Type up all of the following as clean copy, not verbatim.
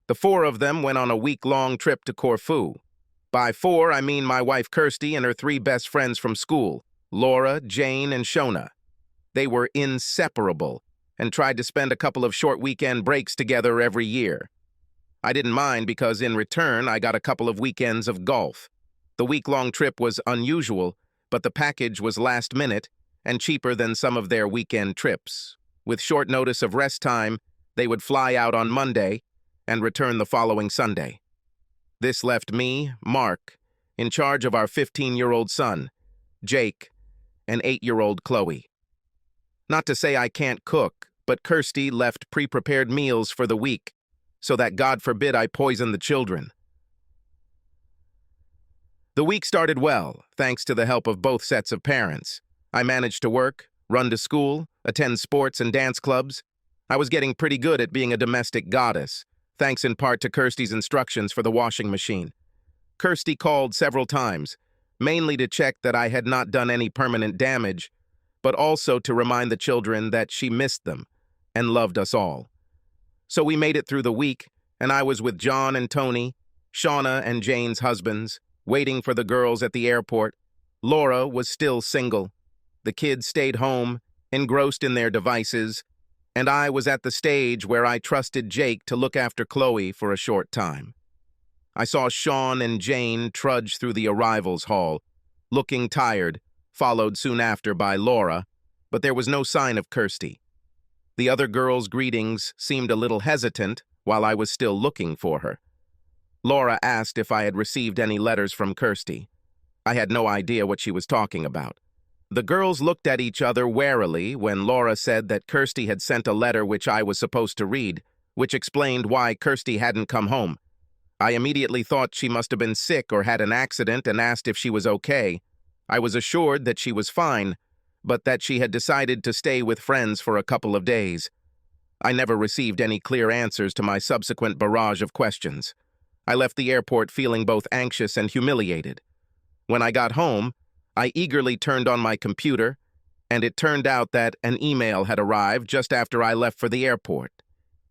The four of them went on a week-long trip to Corfu. By four, I mean my wife Kirsty and her three best friends from school, Laura, Jane, and Shona. They were inseparable and tried to spend a couple of short weekend breaks together every year. I didn't mind because in return, I got a couple of weekends of golf. The week-long trip was unusual, but the package was last minute and cheaper than some of their weekend trips. With short notice of rest time, they would fly out on Monday and return the following Sunday. This left me, Mark, in charge of our 15-year-old son, Jake, and 8-year-old Chloe. Not to say I can't cook, but Kirsty left pre-prepared meals for the week, so that God forbid I poison the children. The week started well, thanks to the help of both sets of parents. I managed to work, run to school, attend sports and dance clubs. I was getting pretty good at being a domestic goddess, thanks in part to Kirsty's instructions for the washing machine. Kirsty called several times, mainly to check that I had not done any permanent damage, but also to remind the children that she missed them and loved us all. So we made it through the week, and I was with John and Tony, Shauna and Jane's husbands, waiting for the girls at the airport. Laura was still single. The kids stayed home, engrossed in their devices, and I was at the stage where I trusted Jake to look after Chloe for a short time. I saw Sean and Jane trudge through the arrivals hall, looking tired, followed soon after by Laura, but there was no sign of Kirsty. The other girls' greetings seemed a little hesitant while I was still looking for her. Laura asked if I had received any letters from Kirsty. I had no idea what she was talking about. The girls looked at each other warily when Laura said that Kirsty had sent a letter which I was supposed to read, which explained why Kirsty hadn't come home. I immediately thought she must have been sick or had an accident and asked if she was okay. I was assured that she was fine, but that she had decided to stay with friends for a couple of days. I never received any clear answers to my subsequent barrage of questions. I left the airport feeling both anxious and humiliated. When I got home, I eagerly turned on my computer, and it turned out that an email had arrived just after I left for the airport.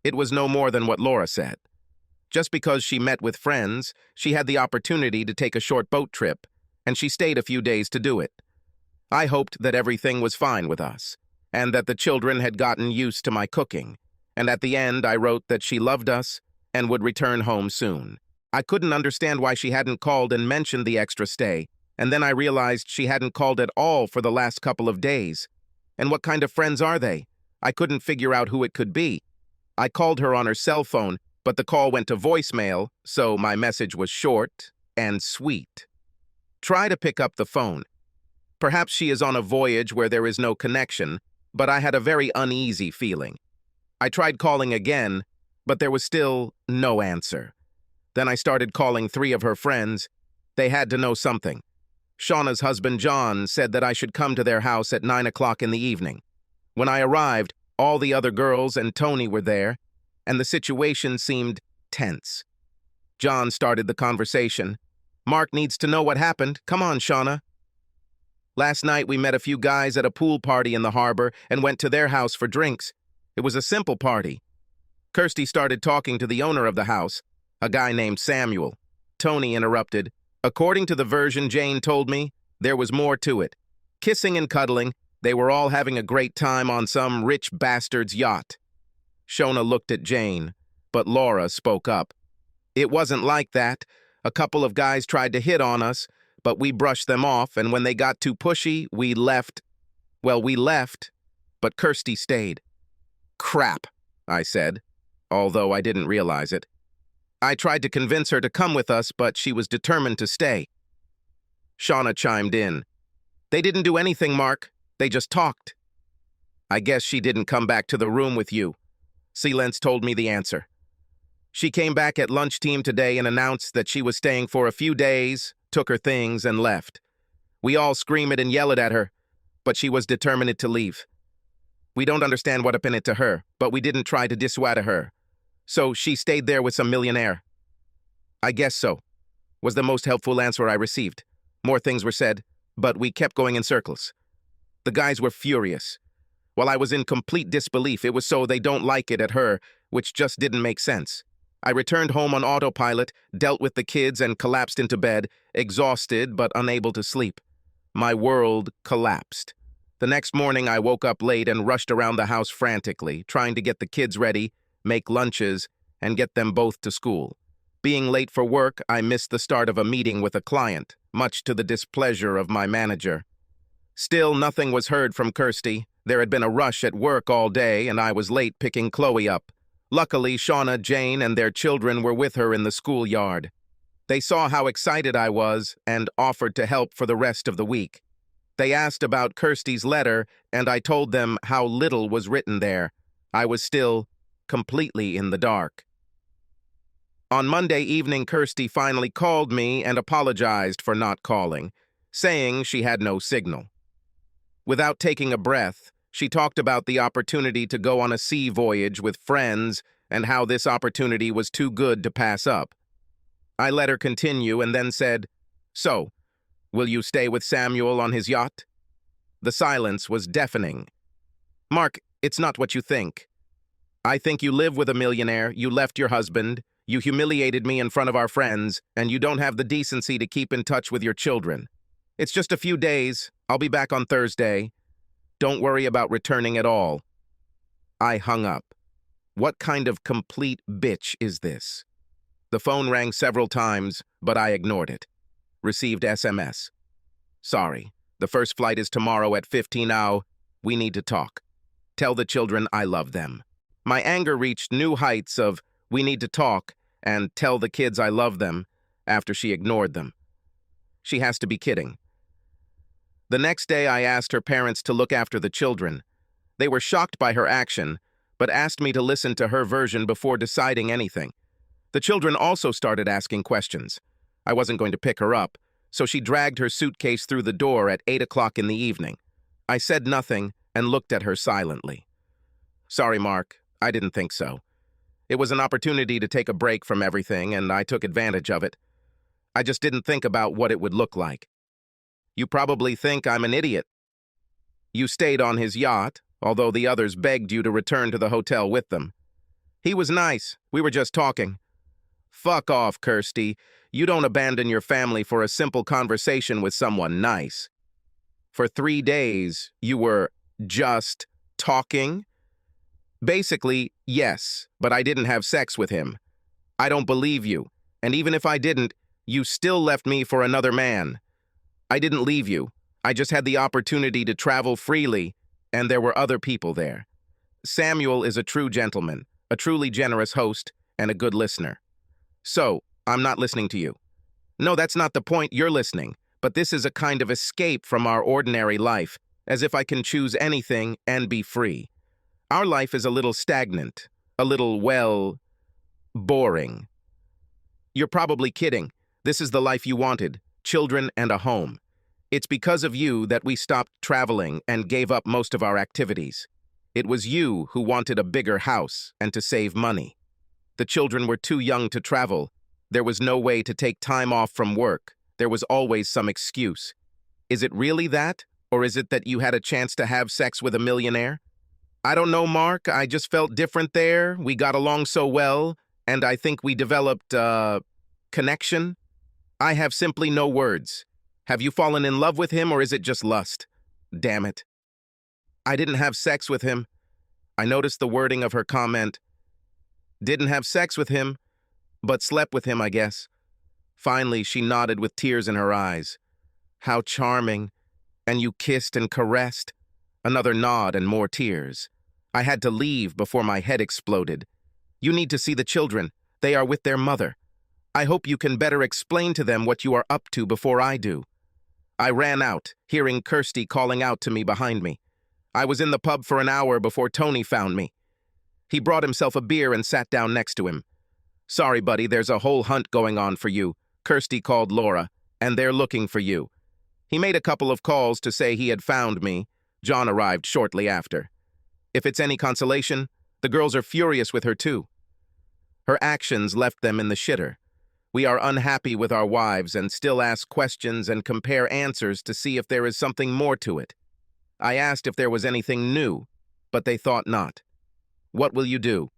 It was no more than what Laura said. Just because she met with friends, she had the opportunity to take a short boat trip, and she stayed a few days to do it. I hoped that everything was fine with us, and that the children had gotten used to my cooking, and at the end I wrote that she loved us and would return home soon. I couldn't understand why she hadn't called and mentioned the extra stay, and then I realized she hadn't called at all for the last couple of days. And what kind of friends are they? I couldn't figure out who it could be. I called her on her cell phone, but the call went to voicemail, so my message was short and sweet. Try to pick up the phone. Perhaps she is on a voyage where there is no connection, but I had a very uneasy feeling. I tried calling again, but there was still no answer. Then I started calling 3 of her friends. They had to know something. Shauna's husband, John, said that I should come to their house at 9 o'clock in the evening. When I arrived, all the other girls and Tony were there, and the situation seemed tense. John started the conversation. "Mark needs to know what happened. Come on, Shauna." "Last night we met a few guys at a pool party in the harbor and went to their house for drinks. It was a simple party." Kirsty started talking to the owner of the house, a guy named Samuel. Tony interrupted. "According to the version Jane told me, there was more to it. Kissing and cuddling, they were all having a great time on some rich bastard's yacht." Shona looked at Jane, but Laura spoke up. "It wasn't like that. A couple of guys tried to hit on us, but we brushed them off, and when they got too pushy, we left. Well, we left, but Kirsty stayed." "Crap," I said, although I didn't realize it. "I tried to convince her to come with us, but she was determined to stay." Shauna chimed in. "They didn't do anything, Mark. They just talked." "I guess she didn't come back to the room with you." Silence told me the answer. "She came back at lunchtime today and announced that she was staying for a few days, took her things, and left. We all screamed and yelled at her, but she was determined to leave. We don't understand what happened to her, but we didn't try to dissuade her. So she stayed there with some millionaire." "I guess so," was the most helpful answer I received. More things were said, but we kept going in circles. The guys were furious. While I was in complete disbelief, it was so they don't like it at her, which just didn't make sense. I returned home on autopilot, dealt with the kids, and collapsed into bed, exhausted but unable to sleep. My world collapsed. The next morning, I woke up late and rushed around the house frantically, trying to get the kids ready, make lunches, and get them both to school. Being late for work, I missed the start of a meeting with a client, much to the displeasure of my manager. Still, nothing was heard from Kirsty. There had been a rush at work all day, and I was late picking Chloe up. Luckily, Shauna, Jane, and their children were with her in the schoolyard. They saw how excited I was and offered to help for the rest of the week. They asked about Kirsty's letter, and I told them how little was written there. I was still completely in the dark. On Monday evening, Kirsty finally called me and apologized for not calling, saying she had no signal. Without taking a breath, she talked about the opportunity to go on a sea voyage with friends and how this opportunity was too good to pass up. I let her continue and then said, "So, will you stay with Samuel on his yacht?" The silence was deafening. "Mark, it's not what you think. I think you live with a millionaire, you left your husband, you humiliated me in front of our friends, and you don't have the decency to keep in touch with your children. It's just a few days. I'll be back on Thursday. Don't worry about returning at all." I hung up. What kind of complete bitch is this? The phone rang several times, but I ignored it. Received SMS. "Sorry, the first flight is tomorrow at 15 hours. We need to talk. Tell the children I love them." My anger reached new heights of "we need to talk" and "tell the kids I love them" after she ignored them. She has to be kidding. The next day, I asked her parents to look after the children. They were shocked by her action, but asked me to listen to her version before deciding anything. The children also started asking questions. I wasn't going to pick her up, so she dragged her suitcase through the door at 8 o'clock in the evening. I said nothing and looked at her silently. "Sorry, Mark, I didn't think so. It was an opportunity to take a break from everything, and I took advantage of it. I just didn't think about what it would look like. You probably think I'm an idiot. You stayed on his yacht, although the others begged you to return to the hotel with them. He was nice. We were just talking." Fuck off, Kirsty. You don't abandon your family for a simple conversation with someone nice. For 3 days, you were just talking? Basically, yes, but I didn't have sex with him. I don't believe you, and even if I didn't, you still left me for another man. I didn't leave you. I just had the opportunity to travel freely, and there were other people there. Samuel is a true gentleman, a truly generous host, and a good listener. So, I'm not listening to you. No, that's not the point. You're listening, but this is a kind of escape from our ordinary life, as if I can choose anything and be free. Our life is a little stagnant, a little, well, boring. You're probably kidding. This is the life you wanted, children and a home. It's because of you that we stopped traveling and gave up most of our activities. It was you who wanted a bigger house and to save money. The children were too young to travel. There was no way to take time off from work. There was always some excuse. Is it really that? Or is it that you had a chance to have sex with a millionaire? I don't know, Mark. I just felt different there. We got along so well, and I think we developed, connection. I have simply no words. Have you fallen in love with him, or is it just lust? Damn it. I didn't have sex with him. I noticed the wording of her comment. Didn't have sex with him, but slept with him, I guess. Finally, she nodded with tears in her eyes. How charming. And you kissed and caressed? Another nod and more tears. I had to leave before my head exploded. You need to see the children. They are with their mother. I hope you can better explain to them what you are up to before I do. I ran out, hearing Kirsty calling out to me behind me. I was in the pub for an hour before Tony found me. He brought himself a beer and sat down next to him. Sorry, buddy, there's a whole hunt going on for you. Kirsty called Laura, and they're looking for you. He made a couple of calls to say he had found me. John arrived shortly after. If it's any consolation, the girls are furious with her too. Her actions left them in the shitter. We are unhappy with our wives and still ask questions and compare answers to see if there is something more to it. I asked if there was anything new, but they thought not. What will you do?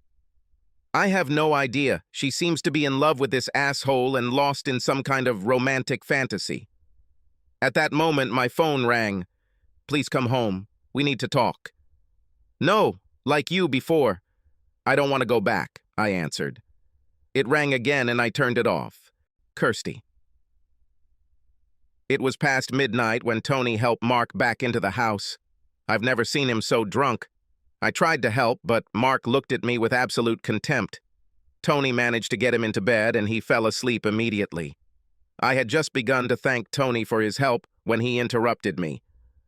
I have no idea. She seems to be in love with this asshole and lost in some kind of romantic fantasy. At that moment, my phone rang. Please come home. We need to talk. No, like you before. I don't want to go back, I answered. It rang again and I turned it off. Kirsty. It was past midnight when Tony helped Mark back into the house. I've never seen him so drunk. I tried to help, but Mark looked at me with absolute contempt. Tony managed to get him into bed and he fell asleep immediately. I had just begun to thank Tony for his help when he interrupted me.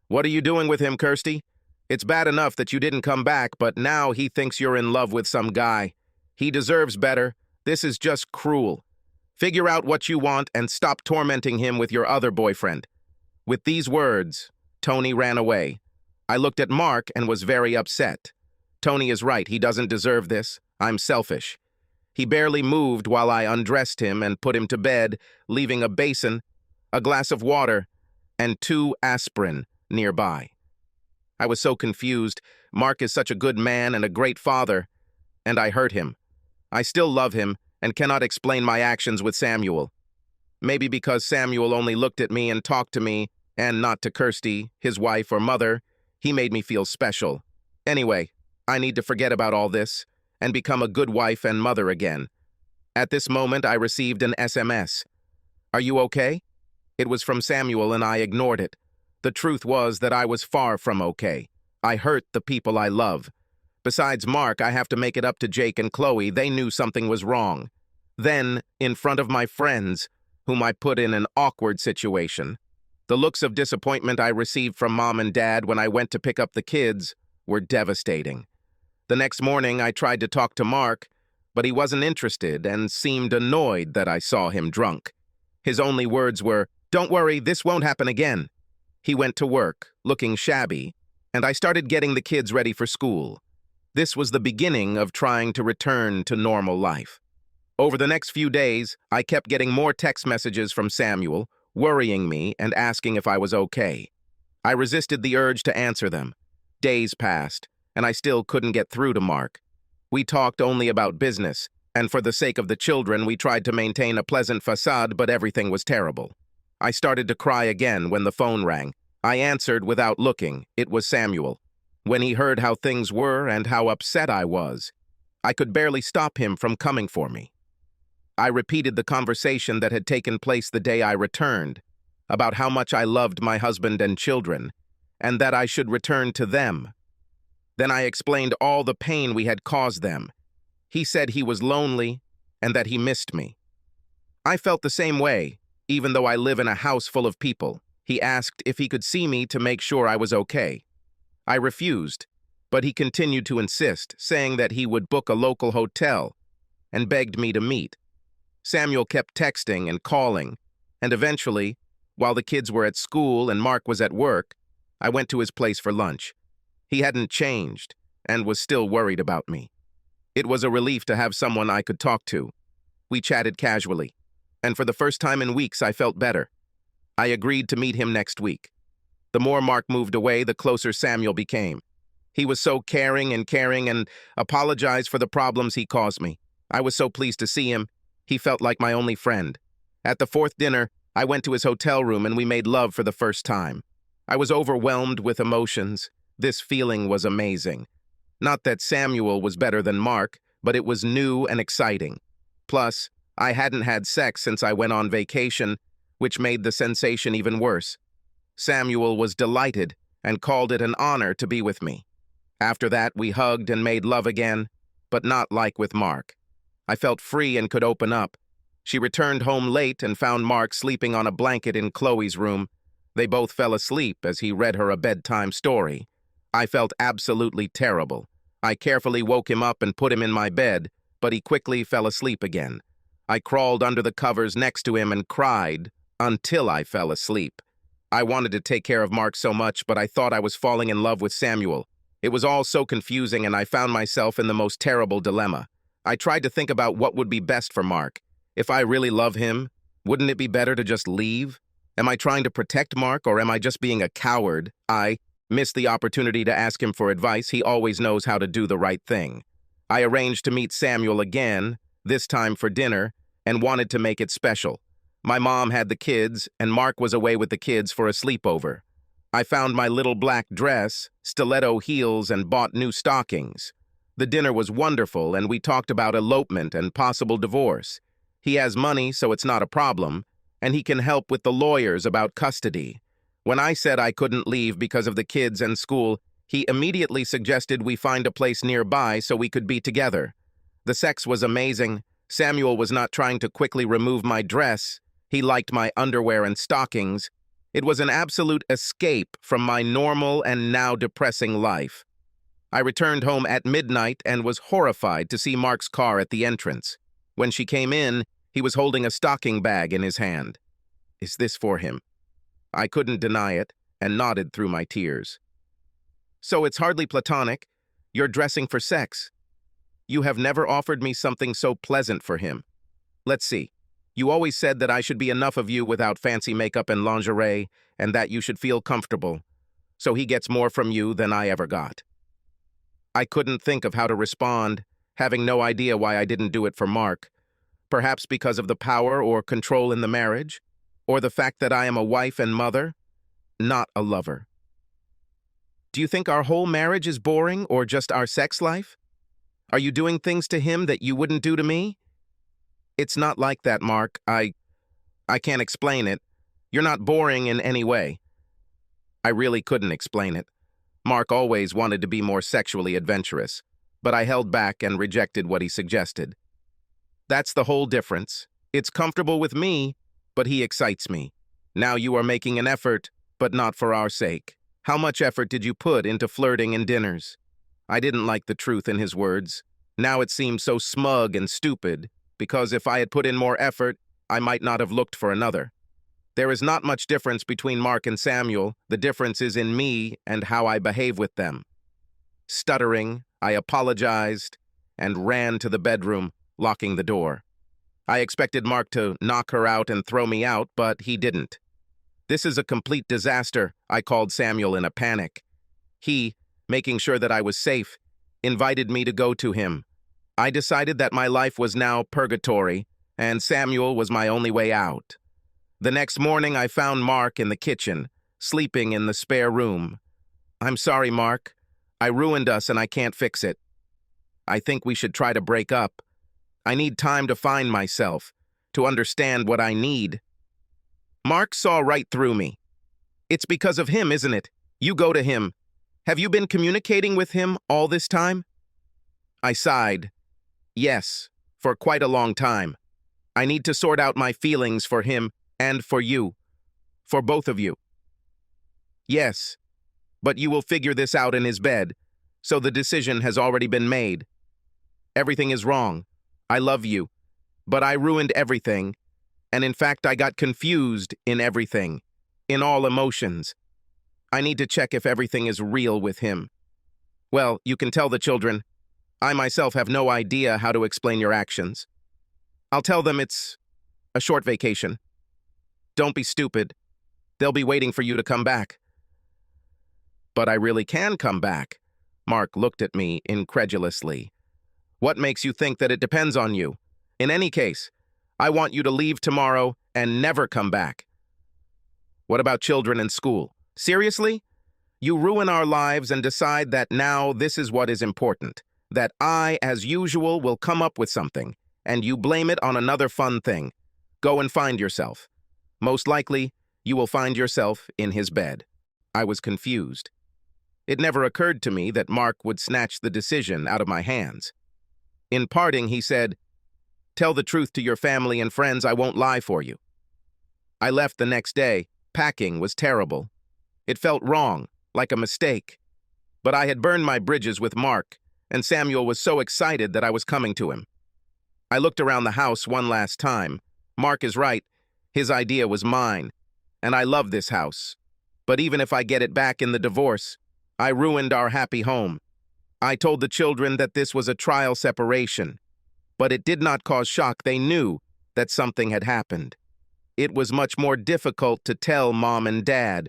What are you doing with him, Kirsty? It's bad enough that you didn't come back, but now he thinks you're in love with some guy. He deserves better. This is just cruel. Figure out what you want and stop tormenting him with your other boyfriend. With these words, Tony ran away. I looked at Mark and was very upset. Tony is right, he doesn't deserve this. I'm selfish. He barely moved while I undressed him and put him to bed, leaving a basin, a glass of water, and 2 aspirin nearby. I was so confused. Mark is such a good man and a great father, and I hurt him. I still love him and cannot explain my actions with Samuel. Maybe because Samuel only looked at me and talked to me, and not to Kirsty, his wife or mother, he made me feel special. Anyway, I need to forget about all this and become a good wife and mother again. At this moment, I received an SMS. Are you okay? It was from Samuel and I ignored it. The truth was that I was far from okay. I hurt the people I love. Besides Mark, I have to make it up to Jake and Chloe. They knew something was wrong. Then, in front of my friends, whom I put in an awkward situation. The looks of disappointment I received from Mom and Dad when I went to pick up the kids were devastating. The next morning, I tried to talk to Mark, but he wasn't interested and seemed annoyed that I saw him drunk. His only words were, "Don't worry, this won't happen again." He went to work, looking shabby, and I started getting the kids ready for school. This was the beginning of trying to return to normal life. Over the next few days, I kept getting more text messages from Samuel, worrying me and asking if I was okay. I resisted the urge to answer them. Days passed, and I still couldn't get through to Mark. We talked only about business, and for the sake of the children, we tried to maintain a pleasant facade, but everything was terrible. I started to cry again when the phone rang. I answered without looking. It was Samuel. When he heard how things were and how upset I was, I could barely stop him from coming for me. I repeated the conversation that had taken place the day I returned, about how much I loved my husband and children, and that I should return to them. Then I explained all the pain we had caused them. He said he was lonely and that he missed me. I felt the same way, even though I live in a house full of people. He asked if he could see me to make sure I was okay. I refused, but he continued to insist, saying that he would book a local hotel and begged me to meet. Samuel kept texting and calling, and eventually, while the kids were at school and Mark was at work, I went to his place for lunch. He hadn't changed and was still worried about me. It was a relief to have someone I could talk to. We chatted casually, and for the first time in weeks I felt better. I agreed to meet him next week. The more Mark moved away, the closer Samuel became. He was so caring and apologized for the problems he caused me. I was so pleased to see him. He felt like my only friend. At the 4th dinner, I went to his hotel room and we made love for the first time. I was overwhelmed with emotions. This feeling was amazing. Not that Samuel was better than Mark, but it was new and exciting. Plus, I hadn't had sex since I went on vacation, which made the sensation even worse. Samuel was delighted and called it an honor to be with me. After that, we hugged and made love again, but not like with Mark. I felt free and could open up. She returned home late and found Mark sleeping on a blanket in Chloe's room. They both fell asleep as he read her a bedtime story. I felt absolutely terrible. I carefully woke him up and put him in my bed, but he quickly fell asleep again. I crawled under the covers next to him and cried until I fell asleep. I wanted to take care of Mark so much, but I thought I was falling in love with Samuel. It was all so confusing and I found myself in the most terrible dilemma. I tried to think about what would be best for Mark. If I really love him, wouldn't it be better to just leave? Am I trying to protect Mark or am I just being a coward? I missed the opportunity to ask him for advice. He always knows how to do the right thing. I arranged to meet Samuel again, this time for dinner, and wanted to make it special. My mom had the kids, and Mark was away with the kids for a sleepover. I found my little black dress, stiletto heels, and bought new stockings. The dinner was wonderful, and we talked about elopement and possible divorce. He has money, so it's not a problem, and he can help with the lawyers about custody. When I said I couldn't leave because of the kids and school, he immediately suggested we find a place nearby so we could be together. The sex was amazing. Samuel was not trying to quickly remove my dress. He liked my underwear and stockings. It was an absolute escape from my normal and now depressing life. I returned home at midnight and was horrified to see Mark's car at the entrance. When she came in, he was holding a stocking bag in his hand. Is this for him? I couldn't deny it and nodded through my tears. So it's hardly platonic. You're dressing for sex. You have never offered me something so pleasant for him. Let's see. You always said that I should be enough of you without fancy makeup and lingerie, and that you should feel comfortable. So he gets more from you than I ever got. I couldn't think of how to respond, having no idea why I didn't do it for Mark. Perhaps because of the power or control in the marriage, or the fact that I am a wife and mother, not a lover. Do you think our whole marriage is boring or just our sex life? Are you doing things to him that you wouldn't do to me? It's not like that, Mark. I can't explain it. You're not boring in any way. I really couldn't explain it. Mark always wanted to be more sexually adventurous, but I held back and rejected what he suggested. That's the whole difference. It's comfortable with me, but he excites me. Now you are making an effort, but not for our sake. How much effort did you put into flirting and dinners? I didn't like the truth in his words. Now it seemed so smug and stupid, because if I had put in more effort, I might not have looked for another. There is not much difference between Mark and Samuel. The difference is in me and how I behave with them. Stuttering, I apologized and ran to the bedroom, locking the door. I expected Mark to knock her out and throw me out, but he didn't. This is a complete disaster, I called Samuel in a panic. He, making sure that I was safe, invited me to go to him. I decided that my life was now purgatory, and Samuel was my only way out. The next morning, I found Mark in the kitchen, sleeping in the spare room. I'm sorry, Mark. I ruined us and I can't fix it. I think we should try to break up. I need time to find myself, to understand what I need. Mark saw right through me. It's because of him, isn't it? You go to him. Have you been communicating with him all this time? I sighed. Yes, for quite a long time. I need to sort out my feelings for him and for you. For both of you. Yes, but you will figure this out in his bed, so the decision has already been made. Everything is wrong. I love you, but I ruined everything, and in fact I got confused in everything, in all emotions. I need to check if everything is real with him. Well, you can tell the children. I myself have no idea how to explain your actions. I'll tell them it's a short vacation. Don't be stupid. They'll be waiting for you to come back. But I really can come back. Mark looked at me incredulously. What makes you think that it depends on you? In any case, I want you to leave tomorrow and never come back. What about children and school? Seriously? You ruin our lives and decide that now this is what is important. That I, as usual, will come up with something, and you blame it on another fun thing. Go and find yourself. Most likely, you will find yourself in his bed. I was confused. It never occurred to me that Mark would snatch the decision out of my hands. In parting, he said, "Tell the truth to your family and friends, I won't lie for you." I left the next day. Packing was terrible. It felt wrong, like a mistake. But I had burned my bridges with Mark, and Samuel was so excited that I was coming to him. I looked around the house one last time. Mark is right. His idea was mine, and I love this house. But even if I get it back in the divorce, I ruined our happy home. I told the children that this was a trial separation, but it did not cause shock. They knew that something had happened. It was much more difficult to tell Mom and Dad.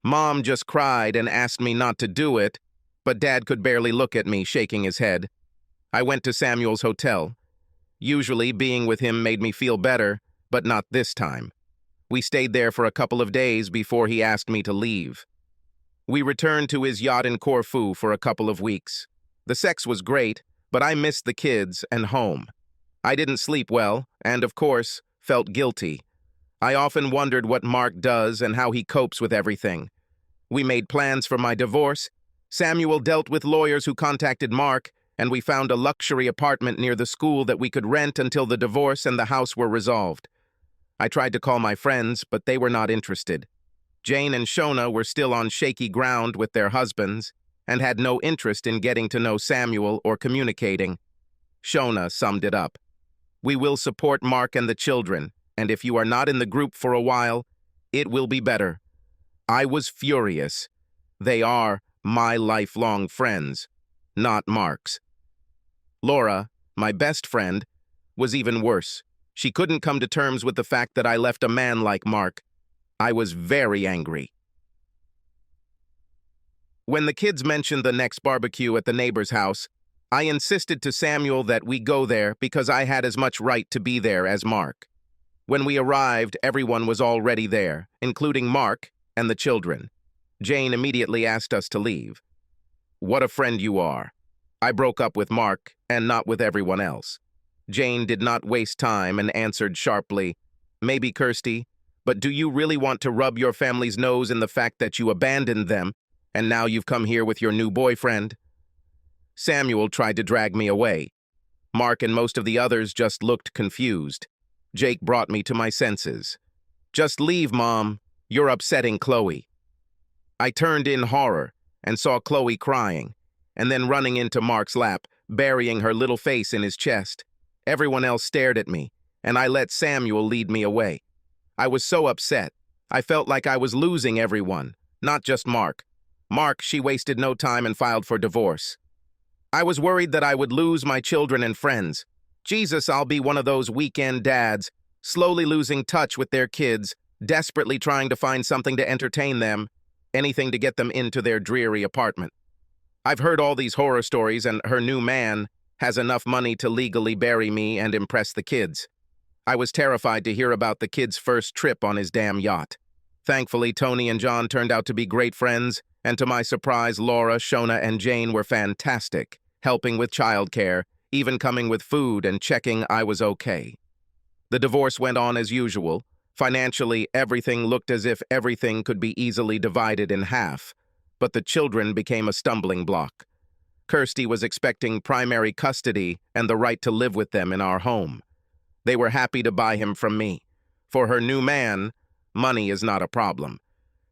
Mom just cried and asked me not to do it, but Dad could barely look at me, shaking his head. I went to Samuel's hotel. Usually, being with him made me feel better, but not this time. We stayed there for a couple of days before he asked me to leave. We returned to his yacht in Corfu for a couple of weeks. The sex was great, but I missed the kids and home. I didn't sleep well, and of course, felt guilty. I often wondered what Mark does and how he copes with everything. We made plans for my divorce. Samuel dealt with lawyers who contacted Mark, and we found a luxury apartment near the school that we could rent until the divorce and the house were resolved. I tried to call my friends, but they were not interested. Jane and Shona were still on shaky ground with their husbands and had no interest in getting to know Samuel or communicating. Shona summed it up. "We will support Mark and the children, and if you are not in the group for a while, it will be better." I was furious. They are my lifelong friends, not Mark's. Laura, my best friend, was even worse. She couldn't come to terms with the fact that I left a man like Mark. I was very angry. When the kids mentioned the next barbecue at the neighbor's house, I insisted to Samuel that we go there because I had as much right to be there as Mark. When we arrived, everyone was already there, including Mark and the children. Jane immediately asked us to leave. "What a friend you are." I broke up with Mark and not with everyone else. Jane did not waste time and answered sharply, "Maybe, Kirsty, but do you really want to rub your family's nose in the fact that you abandoned them and now you've come here with your new boyfriend?" Samuel tried to drag me away. Mark and most of the others just looked confused. Jake brought me to my senses. "Just leave, Mom. You're upsetting Chloe." I turned in horror and saw Chloe crying, and then running into Mark's lap, burying her little face in his chest. Everyone else stared at me, and I let Samuel lead me away. I was so upset. I felt like I was losing everyone, not just Mark. Mark, she wasted no time and filed for divorce. I was worried that I would lose my children and friends. Jesus, I'll be one of those weekend dads, slowly losing touch with their kids, desperately trying to find something to entertain them, anything to get them into their dreary apartment. I've heard all these horror stories, and her new man has enough money to legally bury me and impress the kids. I was terrified to hear about the kids' first trip on his damn yacht. Thankfully, Tony and John turned out to be great friends, and to my surprise, Laura, Shona, and Jane were fantastic, helping with childcare, even coming with food and checking I was okay. The divorce went on as usual. Financially, everything looked as if everything could be easily divided in half, but the children became a stumbling block. Kirsty was expecting primary custody and the right to live with them in our home. They were happy to buy him from me. For her new man, money is not a problem.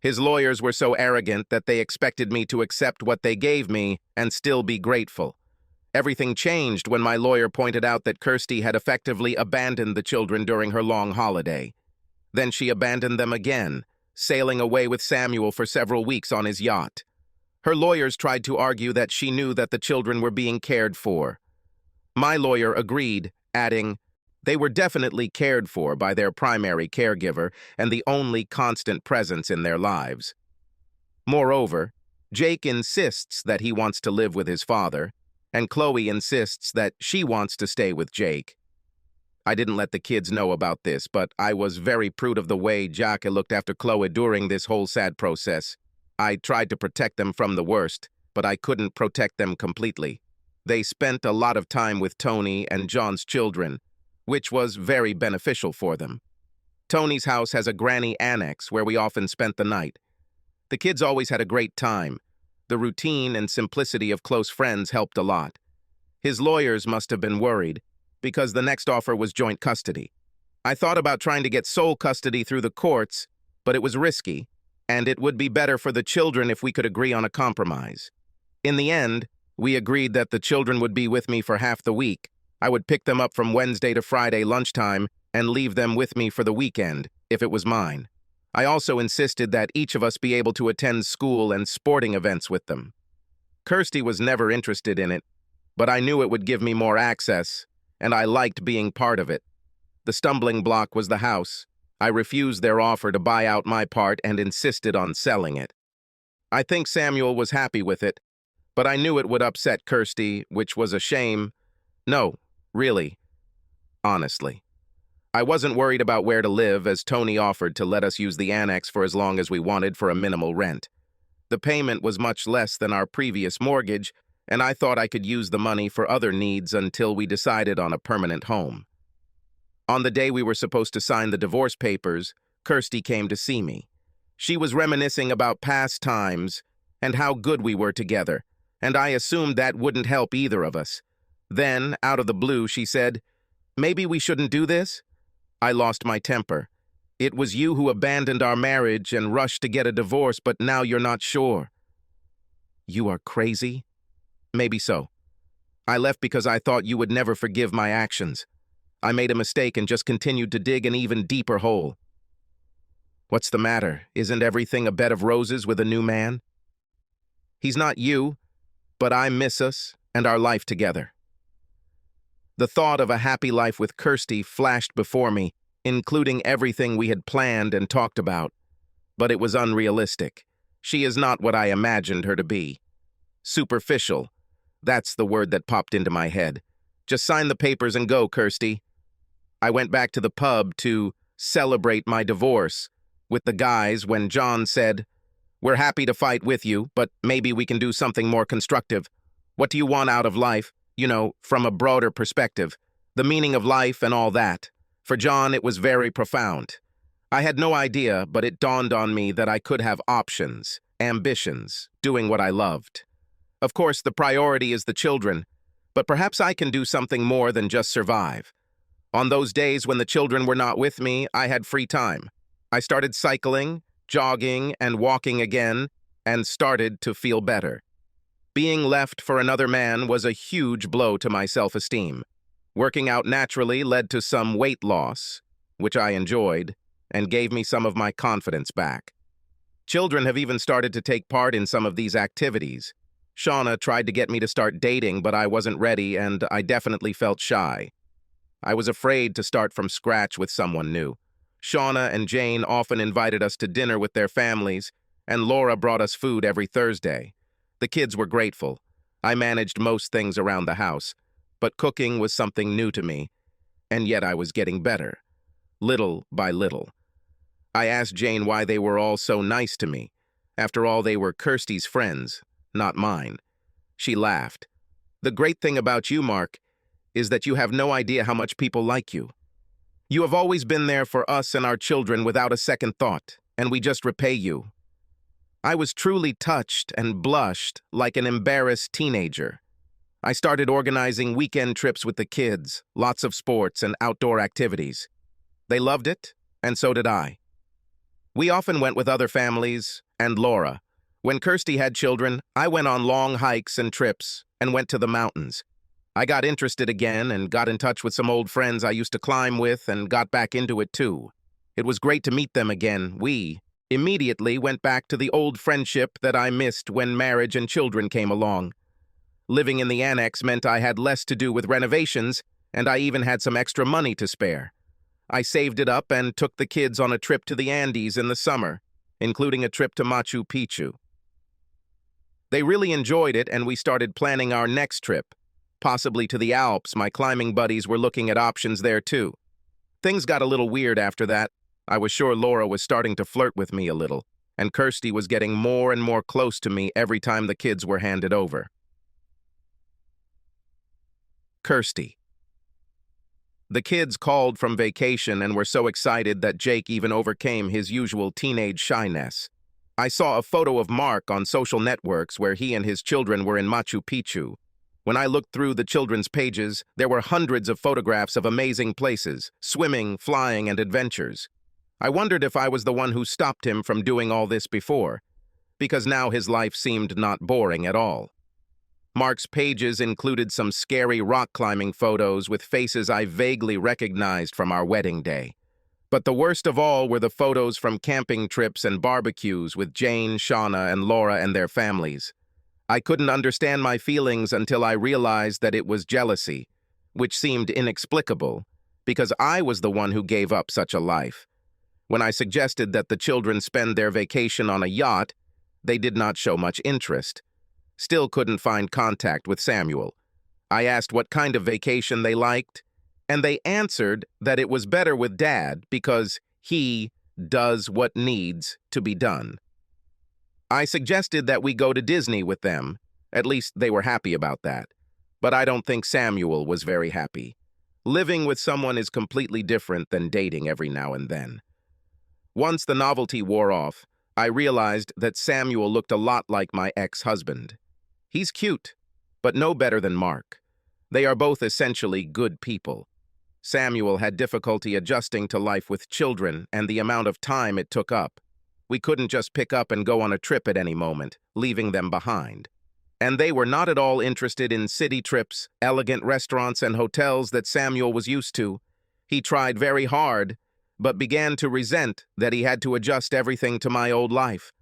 His lawyers were so arrogant that they expected me to accept what they gave me and still be grateful. Everything changed when my lawyer pointed out that Kirsty had effectively abandoned the children during her long holiday. Then she abandoned them again, sailing away with Samuel for several weeks on his yacht. Her lawyers tried to argue that she knew that the children were being cared for. My lawyer agreed, adding, "They were definitely cared for by their primary caregiver and the only constant presence in their lives." Moreover, Jake insists that he wants to live with his father, and Chloe insists that she wants to stay with Jake. I didn't let the kids know about this, but I was very proud of the way Jake looked after Chloe during this whole sad process. I tried to protect them from the worst, but I couldn't protect them completely. They spent a lot of time with Tony and John's children, which was very beneficial for them. Tony's house has a granny annex where we often spent the night. The kids always had a great time. The routine and simplicity of close friends helped a lot. His lawyers must have been worried, because the next offer was joint custody. I thought about trying to get sole custody through the courts, but it was risky, and it would be better for the children if we could agree on a compromise. In the end, we agreed that the children would be with me for half the week. I would pick them up from Wednesday to Friday lunchtime and leave them with me for the weekend, if it was mine. I also insisted that each of us be able to attend school and sporting events with them. Kirsty was never interested in it, but I knew it would give me more access, and I liked being part of it. The stumbling block was the house. I refused their offer to buy out my part and insisted on selling it. I think Samuel was happy with it, but I knew it would upset Kirsty, which was a shame, No, really, honestly. I wasn't worried about where to live as Tony offered to let us use the annex for as long as we wanted for a minimal rent. The payment was much less than our previous mortgage, and I thought I could use the money for other needs until we decided on a permanent home. On the day we were supposed to sign the divorce papers, Kirsty came to see me. She was reminiscing about past times and how good we were together, and I assumed that wouldn't help either of us. Then, out of the blue, she said, "Maybe we shouldn't do this?" I lost my temper. "It was you who abandoned our marriage and rushed to get a divorce, but now you're not sure." "You are crazy?" "Maybe so. I left because I thought you would never forgive my actions. I made a mistake and just continued to dig an even deeper hole." "What's the matter? Isn't everything a bed of roses with a new man?" "He's not you, but I miss us and our life together." The thought of a happy life with Kirsty flashed before me, including everything we had planned and talked about. But it was unrealistic. She is not what I imagined her to be. Superficial. That's the word that popped into my head. "Just sign the papers and go, Kirsty." I went back to the pub to celebrate my divorce with the guys when John said, "We're happy to fight with you, but maybe we can do something more constructive. What do you want out of life? You know, from a broader perspective. The meaning of life and all that." For John, it was very profound. I had no idea, but it dawned on me that I could have options, ambitions, doing what I loved. Of course, the priority is the children, but perhaps I can do something more than just survive. On those days when the children were not with me, I had free time. I started cycling, jogging, and walking again, and started to feel better. Being left for another man was a huge blow to my self-esteem. Working out naturally led to some weight loss, which I enjoyed, and gave me some of my confidence back. Children have even started to take part in some of these activities. Shauna tried to get me to start dating, but I wasn't ready, and I definitely felt shy. I was afraid to start from scratch with someone new. Shauna and Jane often invited us to dinner with their families, and Laura brought us food every Thursday. The kids were grateful. I managed most things around the house, but cooking was something new to me, and yet I was getting better, little by little. I asked Jane why they were all so nice to me. After all, they were Kirsty's friends, not mine. She laughed. "The great thing about you, Mark, is that you have no idea how much people like you. You have always been there for us and our children without a second thought, and we just repay you." I was truly touched and blushed like an embarrassed teenager. I started organizing weekend trips with the kids, lots of sports and outdoor activities. They loved it, and so did I. We often went with other families and Laura. When Kirsty had children, I went on long hikes and trips and went to the mountains. I got interested again and got in touch with some old friends I used to climb with and got back into it too. It was great to meet them again. We immediately went back to the old friendship that I missed when marriage and children came along. Living in the annex meant I had less to do with renovations, and I even had some extra money to spare. I saved it up and took the kids on a trip to the Andes in the summer, including a trip to Machu Picchu. They really enjoyed it, and we started planning our next trip, possibly to the Alps. My climbing buddies were looking at options there too. Things got a little weird after that. I was sure Laura was starting to flirt with me a little, and Kirsty was getting more and more close to me every time the kids were handed over. Kirsty. The kids called from vacation and were so excited that Jake even overcame his usual teenage shyness. I saw a photo of Mark on social networks where he and his children were in Machu Picchu. When I looked through the children's pages, there were hundreds of photographs of amazing places, swimming, flying, and adventures. I wondered if I was the one who stopped him from doing all this before, because now his life seemed not boring at all. Mark's pages included some scary rock climbing photos with faces I vaguely recognized from our wedding day. But the worst of all were the photos from camping trips and barbecues with Jane, Shauna, and Laura and their families. I couldn't understand my feelings until I realized that it was jealousy, which seemed inexplicable, because I was the one who gave up such a life. When I suggested that the children spend their vacation on a yacht, they did not show much interest. Still couldn't find contact with Samuel. I asked what kind of vacation they liked, and they answered that it was better with Dad because he does what needs to be done. I suggested that we go to Disney with them. At least they were happy about that. But I don't think Samuel was very happy. Living with someone is completely different than dating every now and then. Once the novelty wore off, I realized that Samuel looked a lot like my ex-husband. He's cute, but no better than Mark. They are both essentially good people. Samuel had difficulty adjusting to life with children and the amount of time it took up. We couldn't just pick up and go on a trip at any moment, leaving them behind. And they were not at all interested in city trips, elegant restaurants, and hotels that Samuel was used to. He tried very hard, but began to resent that he had to adjust everything to my old life.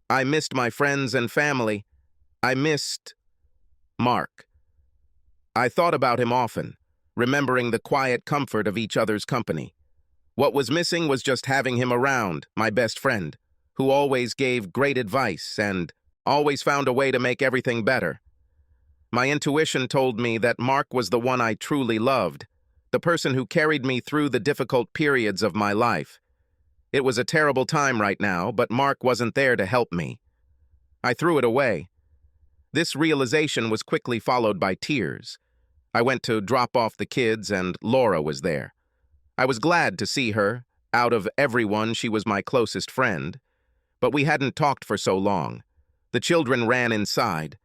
I missed my friends and family. I missed Mark. I thought about him often, remembering the quiet comfort of each other's company. What was missing was just having him around, my best friend, who always gave great advice and always found a way to make everything better. My intuition told me that Mark was the one I truly loved, the person who carried me through the difficult periods of my life. It was a terrible time right now, but Mark wasn't there to help me. I threw it away. This realization was quickly followed by tears. I went to drop off the kids, and Laura was there. I was glad to see her. Out of everyone, she was my closest friend. But we hadn't talked for so long. The children ran inside.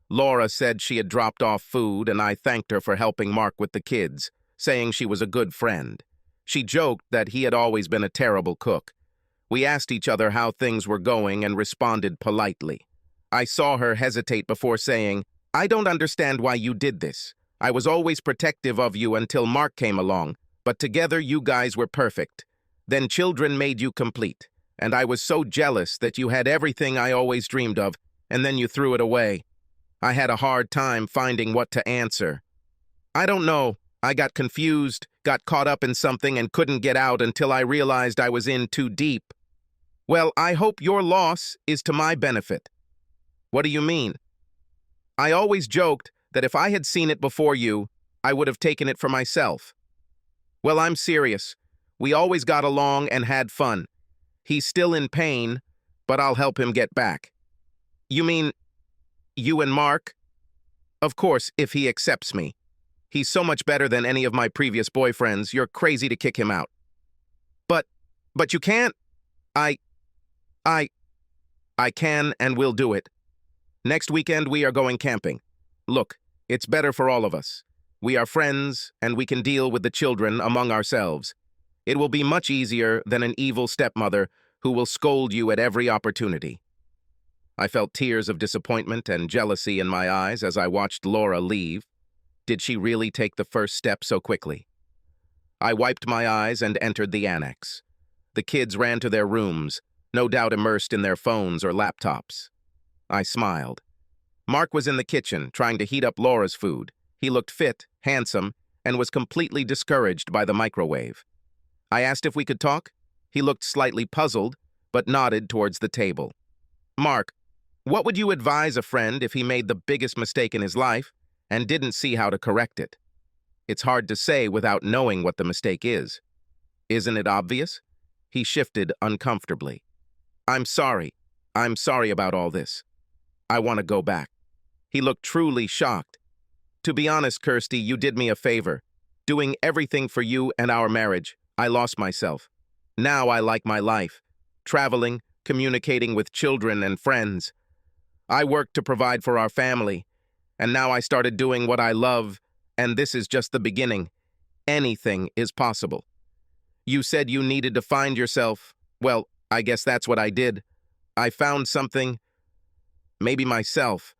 Laura said she had dropped off food, and I thanked her for helping Mark with the kids, saying she was a good friend. She joked that he had always been a terrible cook. We asked each other how things were going and responded politely. I saw her hesitate before saying, "I don't understand why you did this. I was always protective of you until Mark came along, but together you guys were perfect. Then children made you complete, and I was so jealous that you had everything I always dreamed of, and then you threw it away." I had a hard time finding what to answer. I don't know. I got confused, got caught up in something, and couldn't get out until I realized I was in too deep. "Well, I hope your loss is to my benefit." "What do you mean?" "I always joked that if I had seen it before you, I would have taken it for myself." "Well, I'm serious. We always got along and had fun. He's still in pain, but I'll help him get back." "You mean you and Mark?" "Of course, if he accepts me. He's so much better than any of my previous boyfriends. You're crazy to kick him out." But you can't." I can and will do it. Next weekend we are going camping. Look, it's better for all of us. We are friends, and we can deal with the children among ourselves. It will be much easier than an evil stepmother who will scold you at every opportunity. I felt tears of disappointment and jealousy in my eyes as I watched Laura leave. Did she really take the first step so quickly? I wiped my eyes and entered the annex. The kids ran to their rooms, no doubt immersed in their phones or laptops. I smiled. Mark was in the kitchen, trying to heat up Laura's food. He looked fit, handsome, and was completely discouraged by the microwave. I asked if we could talk. He looked slightly puzzled, but nodded towards the table. "Mark, what would you advise a friend if he made the biggest mistake in his life and didn't see how to correct it?" "It's hard to say without knowing what the mistake is." "Isn't it obvious?" He shifted uncomfortably. I'm sorry about all this. I want to go back." He looked truly shocked. "To be honest, Kirsty, you did me a favor. Doing everything for you and our marriage, I lost myself. Now I like my life, traveling, communicating with children and friends. I worked to provide for our family, and now I started doing what I love, and this is just the beginning. Anything is possible. You said you needed to find yourself. Well, I guess that's what I did. I found something, maybe myself.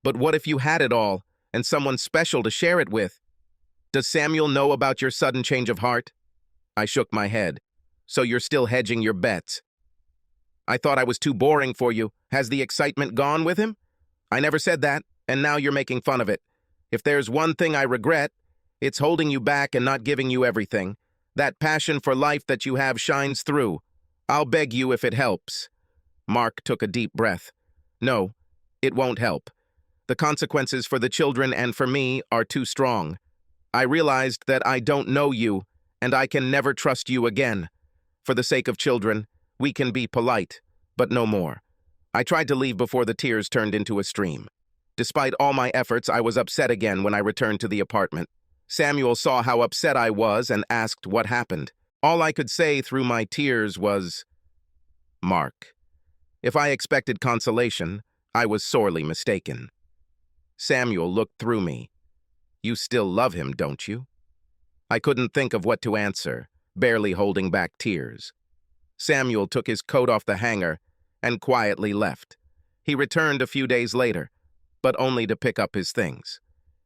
But what if you had it all, and someone special to share it with? Does Samuel know about your sudden change of heart?" I shook my head. "So you're still hedging your bets." "I thought I was too boring for you. Has the excitement gone with him?" "I never said that, and now you're making fun of it. If there's one thing I regret, it's holding you back and not giving you everything. That passion for life that you have shines through. I'll beg you if it helps." Mark took a deep breath. "No, it won't help. The consequences for the children and for me are too strong. I realized that I don't know you, and I can never trust you again. For the sake of children, we can be polite, but no more. I tried to leave before the tears turned into a stream. Despite all my efforts, I was upset again when I returned to the apartment. Samuel saw how upset I was and asked what happened. All I could say through my tears was, "Mark." If I expected consolation, I was sorely mistaken. Samuel looked through me. "You still love him, don't you?" I couldn't think of what to answer, barely holding back tears. Samuel took his coat off the hanger and quietly left. He returned a few days later, but only to pick up his things.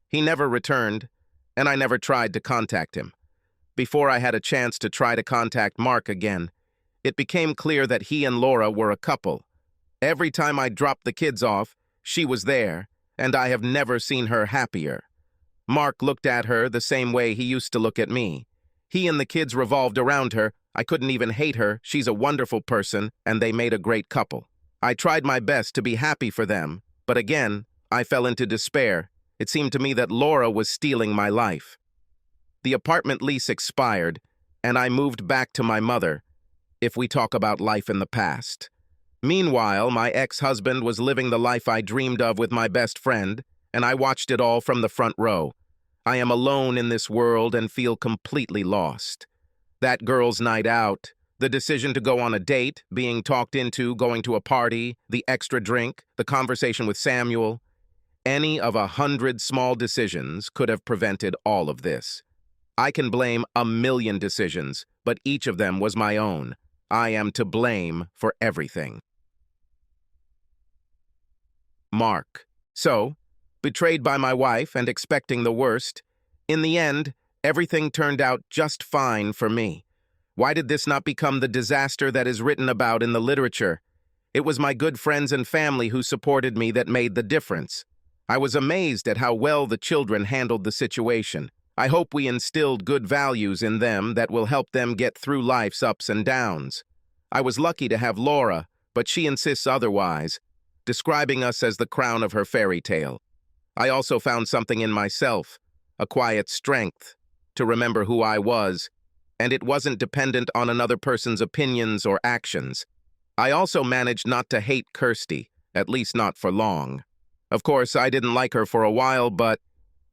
He never returned, and I never tried to contact him. Before I had a chance to try to contact Mark again, it became clear that he and Laura were a couple. Every time I dropped the kids off, she was there, and I have never seen her happier. Mark looked at her the same way he used to look at me. He and the kids revolved around her. I couldn't even hate her. She's a wonderful person, and they made a great couple. I tried my best to be happy for them, but again, I fell into despair. It seemed to me that Laura was stealing my life. The apartment lease expired, and I moved back to my mother, if we talk about life in the past. Meanwhile, my ex-husband was living the life I dreamed of with my best friend, and I watched it all from the front row. I am alone in this world and feel completely lost. That girl's night out, the decision to go on a date, being talked into going to a party, the extra drink, the conversation with Samuel. Any of 100 small decisions could have prevented all of this. I can blame 1,000,000 decisions, but each of them was my own. I am to blame for everything. Mark. So, betrayed by my wife and expecting the worst, in the end, everything turned out just fine for me. Why did this not become the disaster that is written about in the literature? It was my good friends and family who supported me that made the difference. I was amazed at how well the children handled the situation. I hope we instilled good values in them that will help them get through life's ups and downs. I was lucky to have Laura, but she insists otherwise, describing us as the crown of her fairy tale. I also found something in myself, a quiet strength, to remember who I was, and it wasn't dependent on another person's opinions or actions. I also managed not to hate Kirsty, at least not for long. Of course, I didn't like her for a while, but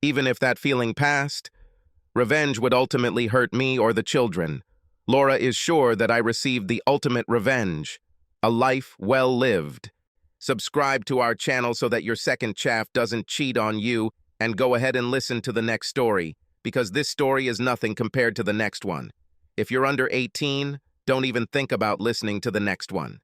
even if that feeling passed, revenge would ultimately hurt me or the children. Laura is sure that I received the ultimate revenge, a life well lived. Subscribe to our channel so that your second chaff doesn't cheat on you, and go ahead and listen to the next story, because this story is nothing compared to the next one. If you're under 18, don't even think about listening to the next one.